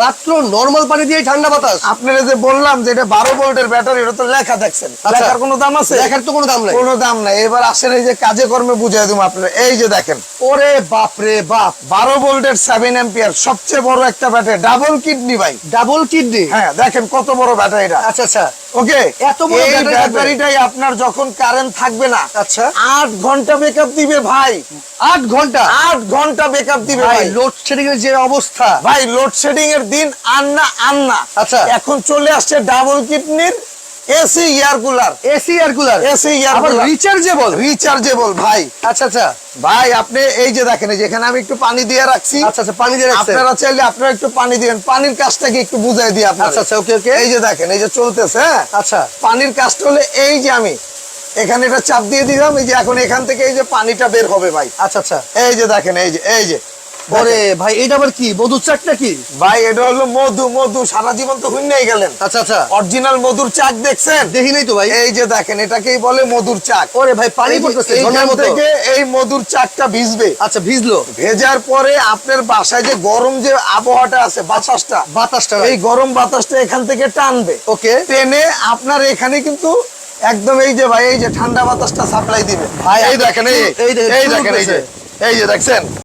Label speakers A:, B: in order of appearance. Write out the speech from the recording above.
A: মাত্র নরমাল পানি দিয়ে ঠান্ডা বাতাস।
B: আপনারা যে বললাম যে এটা 12 ভোল্টের ব্যাটারি, এটা তো লেখা দেখছেন, লেখার কোনো দাম আছে?
A: লেখার তো কোনো দাম নাই,
B: কোনো দাম নাই। এবার আসেন এই যে কাজে কর্মে বুঝাই দেবো আপনারা। এই যে দেখেন,
A: ওরে বাপ রে বাপ,
B: 12 ভোল্টের 7 অ্যাম্পিয়ার সবচেয়ে বড় একটা ব্যাটারি, ডাবল কিডনি ভাই।
A: Double kidney.
B: হ্যাঁ দেখেন কত বড় ব্যাটারিটা।
A: আচ্ছা আচ্ছা,
B: ওকে,
A: এত বড়
B: এই
A: ব্যাটারি থাকবে?
B: ব্যাটারিটাই আপনার যখন কারেন্ট থাকবে না,
A: আচ্ছা
B: 8 ঘন্টা ব্যাকআপ দিবে ভাই।
A: 8 ঘন্টা
B: 8 ঘন্টা ব্যাকআপ দিবে
A: ভাই,
B: ভাই।
A: লোডশেডিং এর যে অবস্থা
B: ভাই লোডশেডিং এর দিন আন্না আন্না।
A: আচ্ছা।
B: এখন চলে আসছে ডাবল কিডনির AC air cooler.
A: AC air cooler,
B: AC air
A: আবার
B: কুলার
A: রিচার্জেবল।
B: রিচার্জেবল ভাই।
A: আচ্ছা আচ্ছা
B: ভাই আপনি এই যে দেখেন, এই যে এখানে আমি একটু পানি দিয়ে রাখছি।
A: আচ্ছা আচ্ছা, পানি দিয়ে রাখছেন।
B: আপনারা চাইলে আপনারা একটু পানি দিবেন, পানির কাজটাকে একটু বুঝাই দিই আপনারা।
A: আচ্ছা আচ্ছা, ওকে ওকে।
B: এই যে দেখেন, এই যে চলতেছে। হ্যাঁ,
A: আচ্ছা
B: পানির কাজটা হলে এই যে আমি এখানে এটা চাপ দিয়ে দিলাম, এই যে এখন এখান থেকে এই যে পানিটা বের হবে ভাই।
A: আচ্ছা আচ্ছা,
B: এই যে দেখেন, এই যে
A: ওরে ভাই, এটা আবার কি মধুর চাক নাকি?
B: ভাই এটা হলো মধু। মধু সারা জীবন তো হুইন্নাই গেলেন।
A: আচ্ছা আচ্ছা,
B: অরিজিনাল মধুর চাক দেখছেন?
A: দেখি নাই তো ভাই।
B: এই যে দেখেন, এটাকেই বলে মধুর চাক।
A: ওরে ভাই, পানি পড়তেছে ঝর্ণার
B: এইখান
A: মতো।
B: থেকে এই মধুর চাকটা ভিজবে।
A: আচ্ছা, ভিজলো।
B: ভেজার পরে আপনার বাসায় যে গরম যে আবহাওয়াটা আছে, বাতাসটা,
A: বাতাসটা
B: এই গরম বাতাসটা এখান থেকে টানবে।
A: ওকে,
B: টেনে আপনার এখানে কিন্তু একদম এই যে ভাই, এই যে ঠান্ডা বাতাসটা সাপ্লাই দিবে
A: ভাই,
B: এই দেখেন, এই
A: এই দেখেন,
B: দেখেন, এই যে দেখছেন।